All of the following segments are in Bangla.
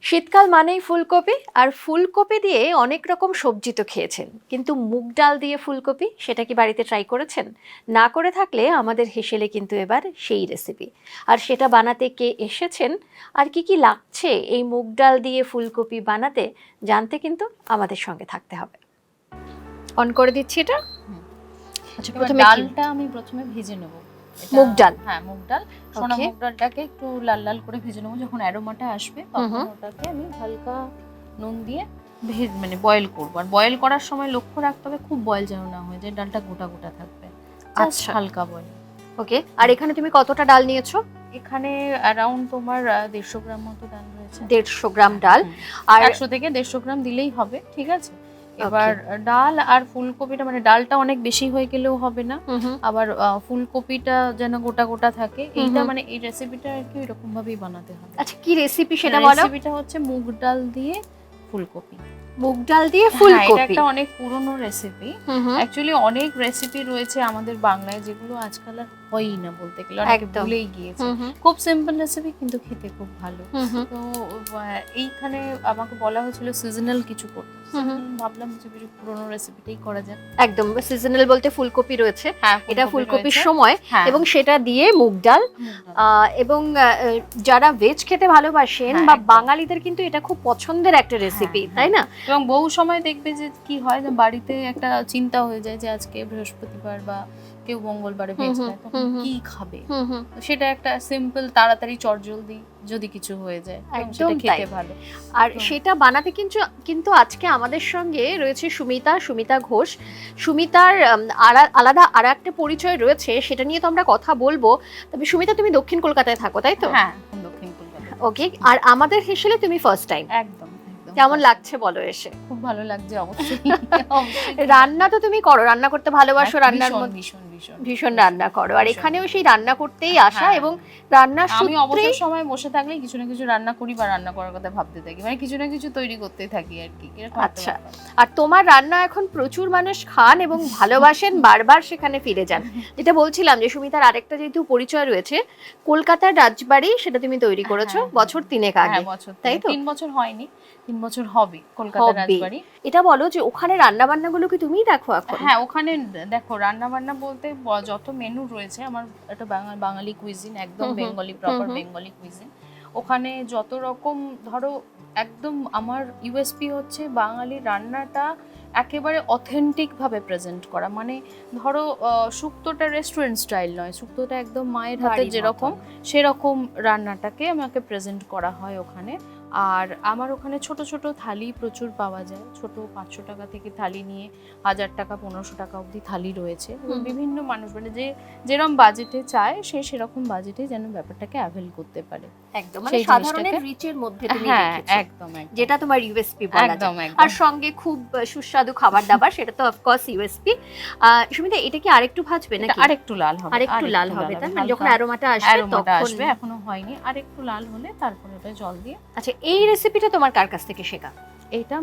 শীতকাল মানেই ফুলকপি, আর ফুলকপি দিয়ে অনেক রকম সবজি তো খেয়েছেন, কিন্তু মুগ ডাল দিয়ে ফুলকপি সেটা কি বাড়িতে ট্রাই করেছেন? না করে থাকলে আমাদের হেসেলে কিন্তু এবার সেই রেসিপি, আর সেটা বানাতে কে এসেছেন আর কি কি লাগছে এই মুগ ডাল দিয়ে ফুলকপি বানাতে জানতে কিন্তু আমাদের সঙ্গে থাকতে হবে। অন করে দিচ্ছি এটা। আচ্ছা, প্রথমে ডালটা আমি প্রথমে ভেজে নেব। মুগ ডাল? হ্যাঁ, মুগ ডাল। সোনা মুগ ডালটাকে একটু লাল লাল করে ভেজে নেব। যখন অ্যারোমাটা আসবে তখন ওটাকে আমি হালকা নুন দিয়ে মানে বয়েল করব। আর বয়েল করার সময় লক্ষ্য রাখতে হবে খুব বয়েল যেন না হয়ে যায়, ডালটা গোটা গোটা থাকবে। আচ্ছা, হালকা বয়েল। ওকে। আর এখানে তুমি কতটা ডাল নিয়েছো? এখানে অ্যারাউন্ড তোমার 150 গ্রাম মতো ডাল রয়েছে। 150 গ্রাম ডাল। আর 100 থেকে 150 গ্রাম দিলেই হবে, ঠিক আছে? এবার ডাল আর ফুলকপিটা, মানে ডালটা অনেক বেশি হয়ে গেলেও হবে না, আবার ফুলকপিটা যেন গোটা গোটা থাকে। এইটা মানে এই রেসিপিটা আর কি এরকম ভাবেই বানাতে হবে। আচ্ছা, কি রেসিপি সেটা বলো। রেসিপিটা হচ্ছে মুগ ডাল দিয়ে ফুলকপি। মুগ ডাল দিয়ে ফুলকপি, এটা একটা অনেক পুরনো রেসিপি। অ্যাকচুয়ালি অনেক রেসিপি রয়েছে আমাদের বাংলায় যেগুলো আজকাল আর হয়ই না, বলতে গেলে অনেকে ভুলেই গিয়েছে। খুব সিম্পল রেসিপি, কিন্তু খেতে খুব ভালো। তো এইখানে আমাকে বলা হয়েছিল সিজনাল কিছু করতে, ভাবলাম যে পুরনো রেসিপিটাই করা যাক। একদম সিজনাল বলতে ফুলকপি রয়েছে, এটা ফুলকপির সময়, এবং সেটা দিয়ে মুগ ডাল। এবং যারা ভেজ খেতে ভালোবাসেন বা বাঙালিদের কিন্তু এটা খুব পছন্দের একটা রেসিপি, তাই না? এবং বহু সময় দেখবে যে কি হয়, যে বাড়িতে একটা চিন্তা হয়ে যায় যে আজকে বৃহস্পতিবার বা কেউ মঙ্গলবারে ভেজ খায়, তখন কি খাবে। সেটা একটা সিম্পল তাড়াতাড়ি চটজলদি যদি কিছু হয়ে যায়, একদম খেতে ভালো। আর সেটা বানাতে কিন্তু আজকে আমাদের সঙ্গে রয়েছে সুমিতা ঘোষ। সুমিতার আলাদা আর একটা পরিচয় রয়েছে, সেটা নিয়ে তো আমরা কথা বলবো। তবে সুমিতা, তুমি দক্ষিণ কলকাতায় থাকো, তাই তো? হ্যাঁ, দক্ষিণ কলকাতায়। ওকে। আর আমাদের হেসেলে তুমি ফার্স্ট টাইম। একদম। কেমন লাগছে বলো এসে? খুব ভালো লাগছে, অবশ্যই। রান্না তো তুমি করো, রান্না করতে ভালোবাসো, রান্নার ভীষণ রান্না করো, আর এখানেও সেই রান্না করতেই আসা। এবং রান্নার আমি অবসর সময় বসে থাকলে কিছু না কিছু রান্না করি বা রান্না করার কথা ভাবতে থাকি, মানে কিছু না কিছু তৈরি করতেই থাকি আর কি। আচ্ছা, আর তোমার রান্না এখন প্রচুর মানুষ খান এবং ভালোবাসেন, বারবার সেখানে ফিরে যান। যেটা বলছিলাম যে সুমিতার আরেকটা যেহেতু পরিচয় রয়েছে, কলকাতার রাজবাড়ি, সেটা তুমি তৈরি করেছো বছর 3 আগে, তাই তো? 3 বছর হয়নি, 3 বছর হবে কলকাতার রাজবাড়ি। এটা বলো যে ওখানে রান্না বান্না গুলো কি তুমিই দেখো এখন? হ্যাঁ, ওখানে দেখো রান্না বান্না বলতে যত মেনু রয়েছে, আমার একটা বাঙালি কুইজিন, একদম বেঙ্গলি, প্রপার বেঙ্গলি কুইজিন। ওখানে যত রকম, ধরো একদম আমার ইউএসপি হচ্ছে বাঙালি রান্নাটা একেবারে অথেন্টিক ভাবে প্রেজেন্ট করা। মানে ধরো শুক্তোটা রেস্টুরেন্ট স্টাইল নয়, শুক্তোটা একদম মায়ের হাতে যেরকম সেরকম রান্নাটাকে আমাকে প্রেজেন্ট করা হয় ওখানে। আর আমার ওখানে ছোট ছোট থালি প্রচুর পাওয়া যায়, ছোট 500 টাকা থেকে থালি নিয়ে 1000 টাকা 1500 টাকা অবধি থালি রয়েছে। এবং বিভিন্ন মানুষ, মানে যে যেরকম বাজেটে চায় সেরকম বাজেটে যেন ব্যাপারটাকে অ্যাভেল করতে পারে। একদম, মানে সাধারণের রিচের মধ্যে তুমি রেখেছো, একদম, যেটা তোমার ইউএসপি বলা যায়। আর সঙ্গে খুব সুস্বাদু খাবার দাবার, সেটা তো অফকোর্স ইউএসপি। সুমিতা, এটা কি আরেকটু ভাজবে নাকি? আরেকটু লাল হবে, আরেকটু লাল হবে, তাই না? যখন অ্যারোমাটা আসবে তখন। এখনো হয়নি, আরেকটু লাল হলে তারপরে ওটা জল দিয়ে। আচ্ছা, এই রেসিপিটা তোমার কার কাছ থেকে শেখা? এটা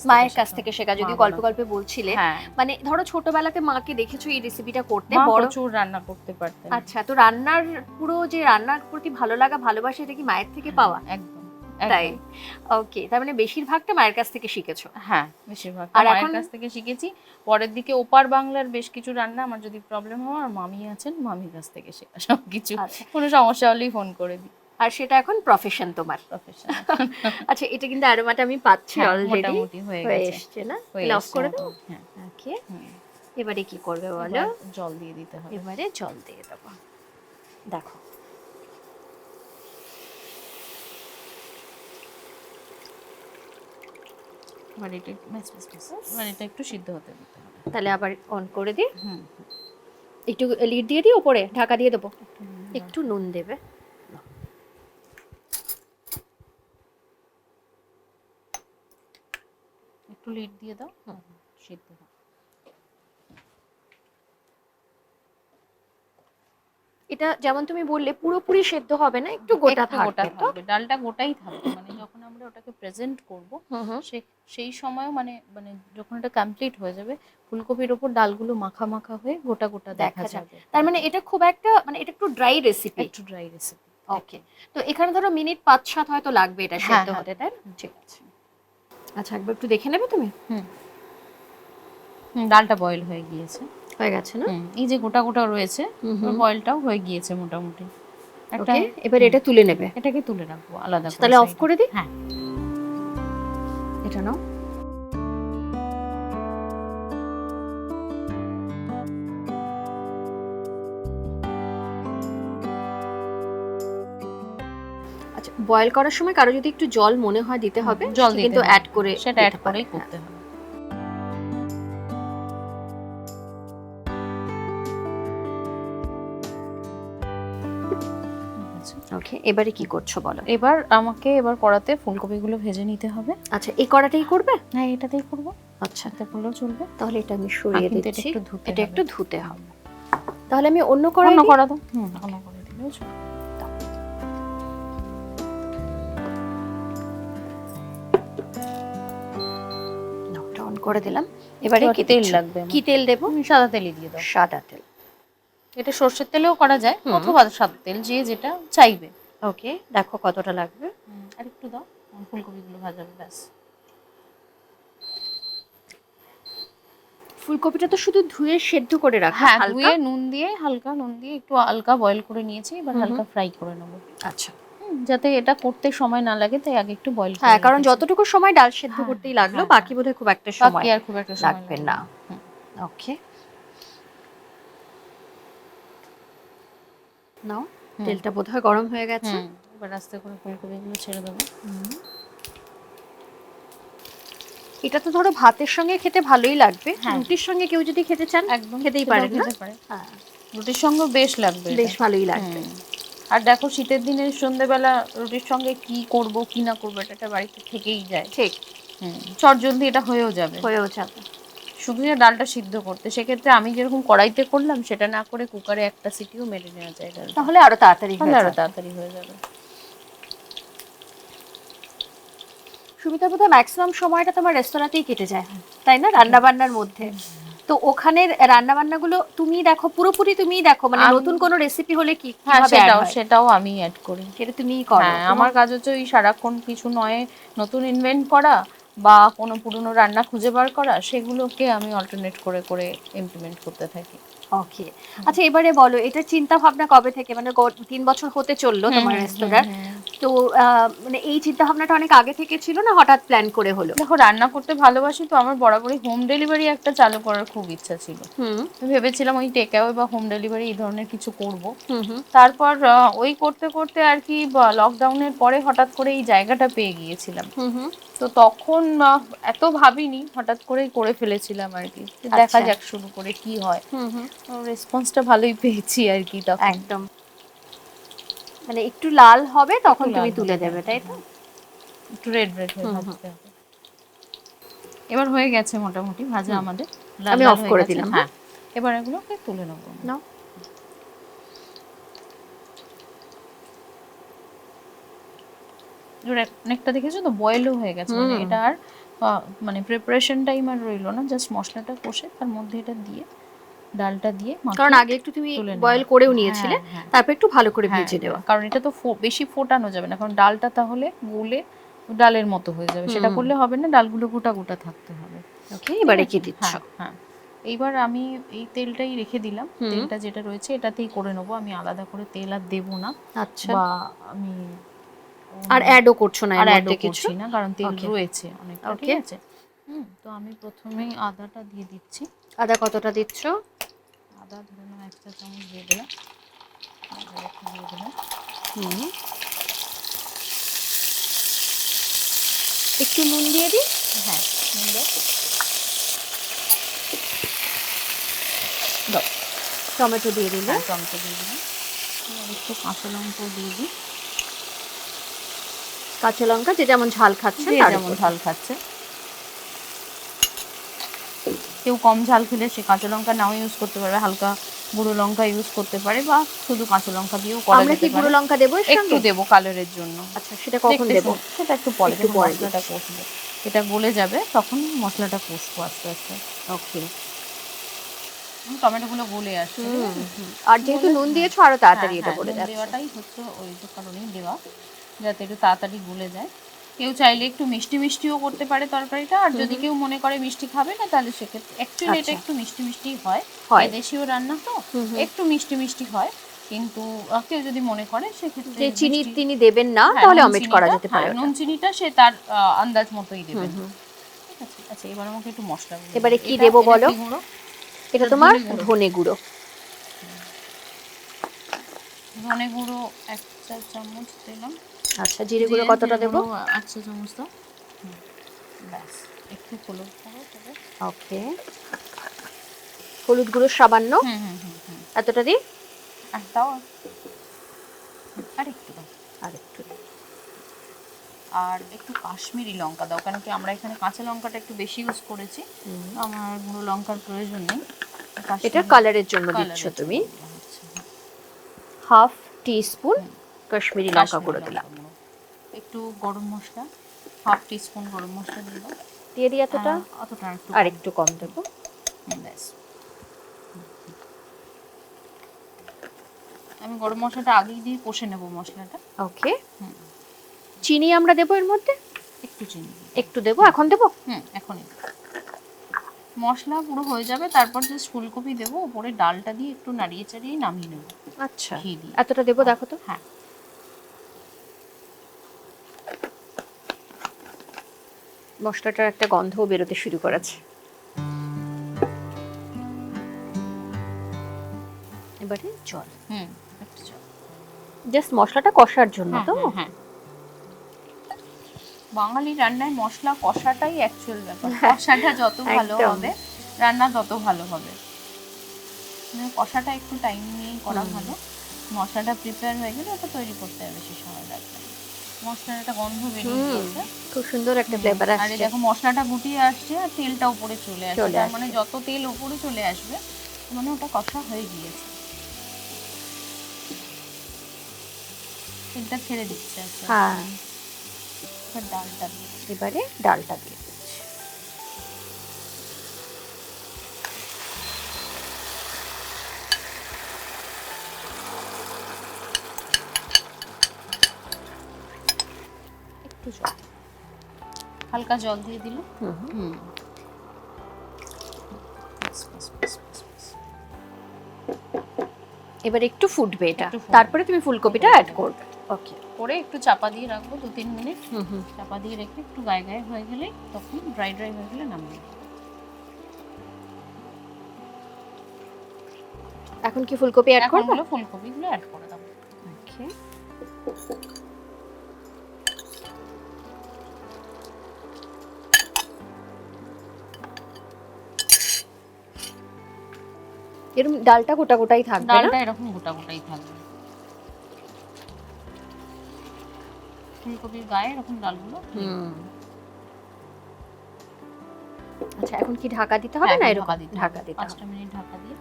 মায়ের কাছ থেকে শেখা। যদি গল্পে বলছিলে, মানে ধরো ছোটবেলাতে মাকে দেখেছো এই রেসিপিটা করতে, প্রচুর রান্না করতে পারতেন। আচ্ছা, তো রান্নার পুরো যে রান্নার প্রতি ভালো লাগা, ভালোবাসা, এটা কি মায়ের থেকে পাওয়া? একদম তাই? ওকে, তার মানে বেশিরভাগটা মায়ের কাছ থেকে শিখেছো? হ্যাঁ, বেশিরভাগ মায়ের কাছ থেকে শিখেছি। পরের দিকে ওপার বাংলার বেশ কিছু রান্না আমার যদি প্রবলেম হয়, আর মামি আছেন, মামির কাছ থেকে শেখা সবকিছু। কোনো সমস্যা হলেই ফোন করে দিই। আর সেটা এখন প্রফেশন তোমার? প্রফেশন। আচ্ছা, এটা কিন্তু অ্যারোমাটা আমি পাচ্ছি অলরেডি, মোটামুটি হয়ে এসেছে না? অফ করে দাও। হ্যাঁ, ওকে। এবারে কি করবে বলো? জল দিয়ে দিতে হবে। এবারে জল দিয়ে দেব। দেখো, এবার এটা একটু সিদ্ধ হতে দিতে হবে। তাহলে আবার অন করে দিই। একটু লিড দিয়ে দিই, উপরে ঢাকা দিয়ে দেবো। একটু নুন দেবে, একটু লিড দিয়ে দাও, সিদ্ধ হবে। এটা যেমন তুমি বললে পুরোপুরি সেদ্ধ হবে না, একটু গোটা থাকবে, ডালটা গোটাই থাকবে। মানে যখন আমরা ওটাকে প্রেজেন্ট করব সেই সময়, মানে যখন এটা কমপ্লিট হয়ে যাবে, ফুলকপির উপর ডালগুলো মাখা মাখা হয়ে গোটা গোটা দেখা যাবে। তার মানে এটা খুব একটা, মানে এটা একটু ড্রাই রেসিপি। ওকে, তো এখানে ধরো মিনিট 5-7 হয়তো লাগবে এটা সেদ্ধ হ্যাঁ, হতে, তাই না? ঠিক আছে। আচ্ছা, একবার একটু দেখে নেবে তুমি। ডালটা বয়েল হয়ে গিয়েছে। হয়ে গেছে না? এই যে গোটা গোটা রয়েছে, বয়েলটাও হয়ে গিয়েছে মোটামুটি। একটা ওকে, এবার এটা তুলে নেবে। এটাকে তুলে রাখবো আলাদা করে। তাহলে অফ করে দিই। হ্যাঁ, এটা নাও। আচ্ছা, বয়েল করার সময় কারো যদি একটু জল মনে হয় দিতে হবে, জল সে কিন্তু অ্যাড করে সেটা অ্যাড করেই করতে হবে। ওকে, এবারে কি করছো বলো? এবার কড়াতে ফুলকপিগুলো ভেজে নিতে হবে। আচ্ছা, এই কড়াটাই করবে? হ্যাঁ, এটাতেই করব। আচ্ছা, এতে করলেও চলবে। তাহলে এটা আমি সরিয়ে দিচ্ছি। এটা একটু ধুতে হবে। হবে। তাহলে আমি অন্য কড়া দাও। অন্য কড়া দিলেও চলবে। অন করে দিলাম। এবারে কি তেল লাগবে। কি তেল দেব? সাদা তেলই দিয়ে দাও। সাদা তেল। এটা সরষের তেলেও করা যায় অথবা সাদা তেল, যে যেটা চাইবে। ওকে, দেখো কতটা লাগবে। আর একটু দাও, ফুলকপিগুলো ভাজাবে ব্যাস। ফুলকপিটা তো শুধু ধুয়ে সেদ্ধ করে রাখা। হ্যাঁ, ধুয়ে হালকা নুন দিয়ে একটু হালকা বয়েল করে নিয়েছি, এবার হালকা ফ্রাই করে নেব। আচ্ছা, যাতে এটা করতে সময় না লাগে, তাই আগে একটু বয়েল করে। হ্যাঁ, কারণ যতটুকু সময় ডাল সেদ্ধ করতেই লাগলো, বাকি বোধহয় খুব একটা সময় লাগবে না। ওকে, নাও, তেলটা বোধহয় গরম হয়ে গেছে। এবার আস্তে করে ফুলকপিগুলো ছেড়ে দেবো। এটা তো ধরো ভাতের সঙ্গে খেতে ভালোই লাগবে, রুটির সঙ্গে কেউ যদি খেতে চান একদম খেতেই পারেন না? হ্যাঁ, রুটির সঙ্গে বেশ লাগবে, বেশ ভালোই লাগবে। আর দেখো, শীতের দিনে সন্ধ্যেবেলা রুটির সঙ্গে কি করব কি না করবো, এটা বাড়িতে থেকেই যায়। ঠিক, চটজলদি এটা হয়েও যাবে। শুধু ডালটা সিদ্ধ করতে, সেক্ষেত্রে আমি যেরকম কড়াইতে করলাম সেটা না করে কুকারে একটা সিটিও মেরে নেওয়া যায়, তাহলে আরো তাড়াতাড়ি হয়ে যাবে। সুমিতা, বোধহয় ম্যাক্সিমাম সময়টা তোমার রেস্তোরাঁতেই কেটে যায়, তাই না, রান্না বান্নার মধ্যে? তো ওখানে রান্না বান্নাগুলো তুমি দেখো, পুরোপুরি তুমিই দেখো, মানে নতুন কোনো রেসিপি হলে কি সেটাও আমি অ্যাড করি। সেটা তুমিই করো? হ্যাঁ, আমার কাজ হচ্ছে ওই সারাক্ষণ কিছু নয় নতুন ইনভেন্ট করা বা কোনো পুরনো রান্না খুঁজে বার করা, সেগুলোকে আমি অল্টারনেট করে করে ইমপ্লিমেন্ট করতে থাকি। ওকে, আচ্ছা, এবারে বলো, এটা চিন্তা ভাবনা কবে থেকে, মানে 3 বছর হতে চললো তোমার রেস্তোরাঁ, তো মানে এই চিন্তা ভাবনাটা অনেক আগে থেকে ছিল না হঠাৎ প্ল্যান করে হলো? দেখো, রান্না করতে ভালোবাসি, তো আমার বরাবরই হোম ডেলিভারি একটা চালু করার খুব ইচ্ছা ছিল। আমি ভেবেছিলাম ওই টেক অ্যাওয়ে বা হোম ডেলিভারি এই ধরনের কিছু করব। তারপর ওই করতে করতে আর কি লকডাউনের পরে হঠাৎ করে এই জায়গাটা পেয়ে গিয়েছিলাম। তো তখন এত ভাবিনি, হঠাৎ করেই করে ফেলেছিলাম আর কি। দেখা যাক শুরু করে কি হয়। রেসপন্সটা ভালোই পেয়েছি আর কি। তখন একদম, মানে একটু লাল হবে তখন তুমি তুলে দেবে, তাই তো? একটু রেড রেড হয়ে ভাজতে হবে। এবার হয়ে গেছে মোটামুটি ভাজা আমাদের। আমি অফ করে দিলাম। হ্যাঁ, এবার এগুলোকে তুলে নেব। নাও, অনেকটা দেখেছো তো, বয়েলও হয়ে গেছে। মানে এটা আর মানে প্রিপারেশন টাইম আর রইলো না, জাস্ট মশলাটা কষে তার মধ্যে এটা দিয়ে ডালটা দিয়ে, কারণ আগে একটু তুমি বয়েল করেও নিয়েছিলে, তারপর একটু ভালো করে ভেজে দেওয়া। কারণ এটা তো বেশি ফোটানো যাবে না, কারণ ডালটা তাহলে গলে ডালের মতো হয়ে যাবে, সেটা করলে হবে না, ডালগুলো গোটা গোটা থাকতে হবে। ওকে, এবারে কি দিচ্ছ? হ্যাঁ, এইবার আমি এই তেলটাই রেখে দিলাম। তেলটা যেটা রয়েছে এটাতেই করে নেবো, আমি আলাদা করে তেল আর দেবো না। আচ্ছা, বা আমি আর অ্যাডও করছো না? আর অ্যাডও করছি না, কারণ তেল রয়েছে অনেকটা। ঠিক আছে, তো আমি প্রথমেই আদাটা দিয়ে দিচ্ছি। আদা কতটা দিচ্ছ? আদা ধরে নাও 1 চা চামচ দিয়ে দিলাম। একটু নুন দিয়ে দিই। হ্যাঁ, নুন দাও। টমেটো দিয়ে দিলাম। টমেটো দিয়ে দিলাম। একটু কাঁচা লঙ্কা দিয়ে দিই। কাঁচা লঙ্কা যে যেমন ঝাল খাচ্ছে, যেমন ঝাল খাচ্ছে। কেউ কম ঝাল খেলে সে কাঁচা লঙ্কা নাও ইউজ করতে পারবে, হালকা গুঁড়ো লঙ্কা ইউজ করতে পারে, বা শুধু কাঁচা লঙ্কা দিয়েও করা যেতে পারে। আমরা কি গুঁড়ো লঙ্কা দেবো? একটু দেবো কালারের জন্য। আচ্ছা, সেটা কখন দেবো? সেটা একটু পরে, মশলাটা কষবে, এটা গলে যাবে তখন মশলাটা কষবো আস্তে আস্তে। ওকে, টমেটোগুলো গলে আসছে। আর যেহেতু নুন দিয়েছো আরো তাড়াতাড়ি এটা গলে যাচ্ছে। দেওয়াটাই হচ্ছে ওই কারণেই দেওয়া, যাতে একটু তাড়াতাড়ি গলে যায়। কেউ চাইলে একটু মিষ্টি মিষ্টিও করতে পারে তরকারিটা, আর যদি কেউ মনে করে মিষ্টি খাবে না তাহলে সেক্ষেত্রে অ্যাকচুয়ালি এটা একটু মিষ্টি মিষ্টি হয়, দেশীয় রান্না তো একটু মিষ্টি মিষ্টি হয়, কিন্তু কেউ যদি মনে করে সেক্ষেত্রে চিনি তিনি দেবেন না তাহলে অমিট করা যেতে পারে। নুন চিনিটা সে তার আন্দাজ মতোই দেবেন। ঠিক আছে। আচ্ছা, এবার আমাকে একটু মশলা, এবারে কি দেবো বলো? এটা তোমার ধনে গুঁড়ো। ধনে গুঁড়ো 1 চা চামচ দিলাম। আচ্ছা, জিরে গুঁড়ো কতটা দেবো? 1 চা চামচ দাও। ব্যাস, একটু হলুদ গুঁড়ো দেবো। ওকে, হলুদ গুঁড়ো সামান্য। এতটা দিই? দাও, আর একটু দাও, আর একটু কাশ্মীরি লঙ্কা দাও, কারণ কি আমরা এখানে কাঁচা লঙ্কাটা একটু বেশি ইউজ করেছি, আমার গুঁড়ো লঙ্কার প্রয়োজন নেই। এটা কালারের জন্য দিচ্ছ তুমি। হাফ টিস্পুন কাশ্মীরি লঙ্কা গুঁড়ো দিলাম। একটু গরম মশলা, হাফ টিস্পুন গরম মশলা দিলাম। দিয়ে দিই এতটা? অতটা আর একটু কম দেবো। ব্যাস, আমি গরম মশলাটা আগেই দিয়ে কষে নেব মশলাটা। ওকে, চিনি আমরা দেবো এর মধ্যে? একটু চিনি একটু দেবো। এখন দেবো? এখনই। মশলা পুরো হয়ে যাবে, তারপর জাস্ট ফুলকপি দেবো, উপরে ডালটা দিয়ে একটু নাড়িয়ে চাড়িয়ে নামিয়ে নেব। আচ্ছা, এতটা দেবো? দেখো তো। হ্যাঁ, মশলাটার একটা গন্ধও বেরোতে শুরু করেছে। এবারে জল। একটু জল, জাস্ট মশলাটা কষার জন্য তো? হ্যাঁ, বাঙালি রান্নায় মশলা কষাটাই অ্যাকচুয়াল ব্যাপার। কষাটা যত ভালো হবে রান্না তত ভালো হবে। মানে কষাটা একটু টাইম নিয়ে করা ভালো। মশলাটা প্রিপেয়ার হয়ে গেলে ওটা তৈরি করতে বেশি সময় লাগবে। মশলার একটা গন্ধ বেরিয়ে গিয়েছে, খুব সুন্দর একটা ফ্লেভার আসছে। আরে দেখো মশলাটা গুটিয়ে আসছে আর তেলটা উপরে চলে আসছে, তার মানে যত তেল উপরে চলে আসবে মানে ওটা কষা হয়ে গিয়েছে। তেলটা ছেড়ে দিচ্ছে। হ্যাঁ, এবারে ডালটা দিয়ে দিচ্ছি। একটু জল, হালকা জল দিয়ে দিল। এবার একটু ফুটবে এটা, তারপরে তুমি ফুলকপিটা অ্যাড করবে। ওকে, করে একটু চাপা দিয়ে রাখবো 2-3 মিনিট। চাপা দিয়ে রেখে একটু গায়ে গায়ে হয়ে গেলে, তখন ড্রাই ড্রাই হয়ে গেলে নামিয়ে। এখন কি ফুলকপি অ্যাড করব? এখন ফুলকপিগুলো অ্যাড করে দাও। ওকে, এরকম ডালটা গোটা গোটাই থাকবে না? ডালটা এরকম গোটা গোটাই থাকবে। ফুলকপির গায়ে এরকম ডালগুলো। আচ্ছা, এখন কি ঢাকা দিতে হবে না? এরকম ঢাকা দিতে 5 মিনিট ঢাকা দিয়ে।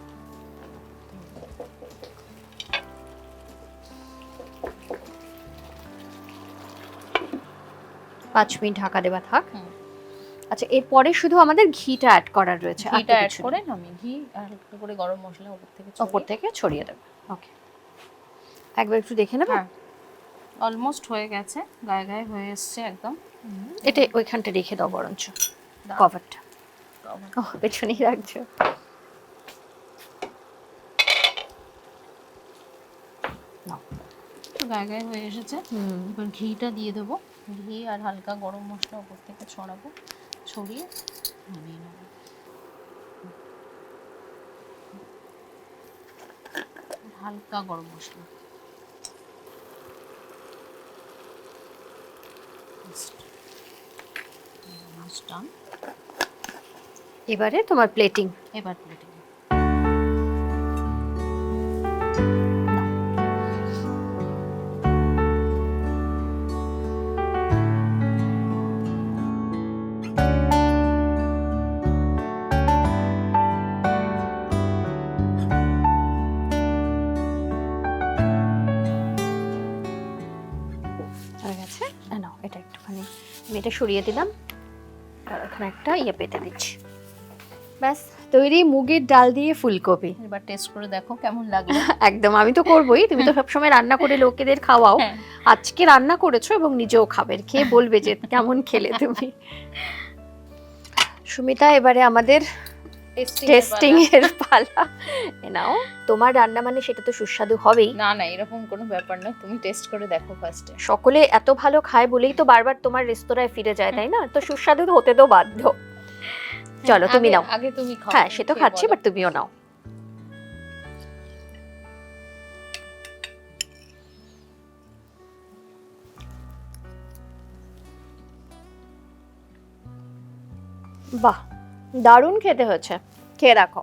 পাঁচ মিনিট ঢাকা দেওয়া থাক। আচ্ছা, এরপরে শুধু আমাদের ঘিটা অ্যাড করার রয়েছে। ঘিটা অ্যাড করে আমি ঘি আর একটু করে গরম মশলা উপর থেকে ছড়িয়ে দেব। ওকে, একবার একটু দেখে নেব। অলমোস্ট হয়ে গেছে, গায়ে গায়ে হয়ে এসছে একদম। এটা ওইখানটা রেখে দাও বরঞ্চ, কভারটা। পেছনেই রাখছো। গায়ে গায়ে হয়ে এসেছে, এবার ঘিটা দিয়ে দেবো। ঘি আর হালকা গরম মশলা উপর থেকে ছড়াবো, ছড়িয়ে নামিয়ে নেবো। হালকা গরম মশলা। এবারে তোমার প্লেটিং। এবার প্লেটিং। এটা একটুখানি আমি এটা সরিয়ে দিলাম আর এখানে একটা পেতে দিচ্ছি। ব্যাস, তৈরি মুগের ডাল দিয়ে ফুলকপি। এবার টেস্ট করে দেখো কেমন লাগে। একদম, আমি তো করবোই, তুমি তো সবসময় রান্না করে লোকেদের খাওয়াও, আজকে রান্না করেছো এবং নিজেও খাবে, খেয়ে বলবে যে কেমন খেলে তুমি। সুমিতা, এবারে আমাদের টেস্টিং এর পালা। নাও, তোমার রান্না মানে সেটা তো সুস্বাদু হবেই। না না, এরকম কোনো ব্যাপার না, তুমি টেস্ট করে দেখো ফার্স্টে। সকলে এত ভালো খায় বলেই তো বারবার তোমার রেস্তোরাঁয় ফিরে যায়, তাই না? তো সুস্বাদু হতে তো বাধ্য। চলো তুমি নাও। আগে তুমি খাও। হ্যাঁ, সে তো খাচ্ছি, বাট তুমিও নাও। বাহ, দারুণ খেতে হয়েছে, খেয়ে রাখো।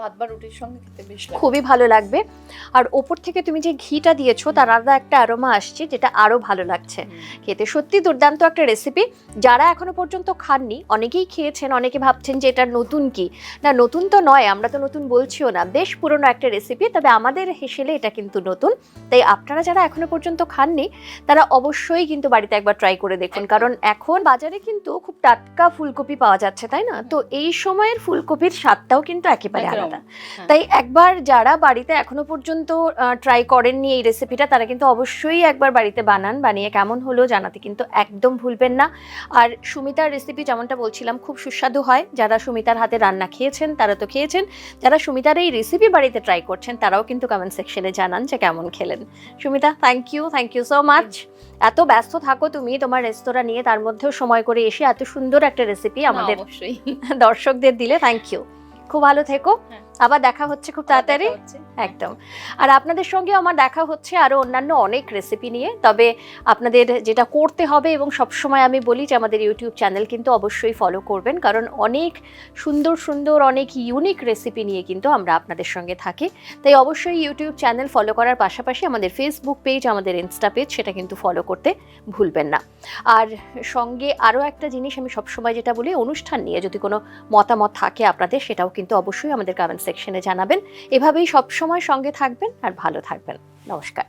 ভাত বা রুটির সঙ্গে খেতে বেশ লাগে, খুবই ভালো লাগবে। আর ওপর থেকে তুমি যে ঘিটা দিয়েছো তার আলাদা একটা অ্যারোমা আসছে, যেটা আরো ভালো লাগছে খেতে। সত্যি দুর্দান্ত একটা রেসিপি। যারা এখনো পর্যন্ত খাননি, অনেকেই খেয়েছেন, অনেকে ভাবছেন যে এটা নতুন কি না। নতুন তো নয়, আমরা তো নতুন বলছিও না, বেশ পুরনো একটা রেসিপি, তবে আমাদের হেসেলে এটা কিন্তু নতুন। তাই আপনারা যারা এখনো পর্যন্ত খাননি তারা অবশ্যই কিন্তু বাড়িতে একবার ট্রাই করে দেখুন, কারণ এখন বাজারে কিন্তু খুব টাটকা ফুলকপি পাওয়া যাচ্ছে, তাই না? তো এই সময়ের ফুলকপির স্বাদটাও কিন্তু একেবারে আলাদা। তাই একবার যারা বাড়িতে এখনো পর্যন্ত ট্রাই করেননি এই রেসিপিটা, তারা কিন্তু অবশ্যই একবার বাড়িতে বানান, বানিয়ে কেমন হলো জানাতে কিন্তু একদম ভুলবেন না। আর সুমিতার রেসিপি যেমনটা বলছিলাম খুব সুস্বাদু হয়। যারা সুমিতার হাতে রান্না খেয়েছেন তারা তো খেয়েছেন, যারা সুমিতার এই রেসিপি বাড়িতে ট্রাই করছেন তারাও কিন্তু কমেন্ট সেকশনে জানান যে কেমন খেলেন। Sumita, thank you so much. এত ব্যস্ত থাকো তুমি তোমার রেস্তোরাঁ নিয়ে, তার মধ্যেও সময় করে এসে এত সুন্দর একটা রেসিপি আমাদের দর্শকদের দিলে, থ্যাংক ইউ। খুব ভালো থেকো, আবার দেখা হচ্ছে খুব তাড়াতাড়ি। একদম। আর আপনাদের সঙ্গে আমার দেখা হচ্ছে আরো অন্যান্য অনেক রেসিপি নিয়ে। তবে আপনাদের যেটা করতে হবে, এবং সবসময় আমি বলি যে আমাদের ইউটিউব চ্যানেল কিন্তু অবশ্যই ফলো করবেন, কারণ অনেক সুন্দর সুন্দর অনেক ইউনিক রেসিপি নিয়ে কিন্তু আমরা আপনাদের সঙ্গে থাকি। তাই অবশ্যই ইউটিউব চ্যানেল ফলো করার পাশাপাশি আমাদের ফেসবুক পেজ, আমাদের ইনস্টা পেজ, সেটা কিন্তু ফলো করতে ভুলবেন না। আর সঙ্গে আরও একটা জিনিস আমি সবসময় যেটা বলি, অনুষ্ঠান নিয়ে যদি কোনো মতামত থাকে আপনাদের, সেটাও কিন্তু অবশ্যই আমাদের কমেন্ট সেকশনে জানাবেন। এভাবেই সবসময় সঙ্গে থাকবেন আর ভালো থাকবেন। নমস্কার।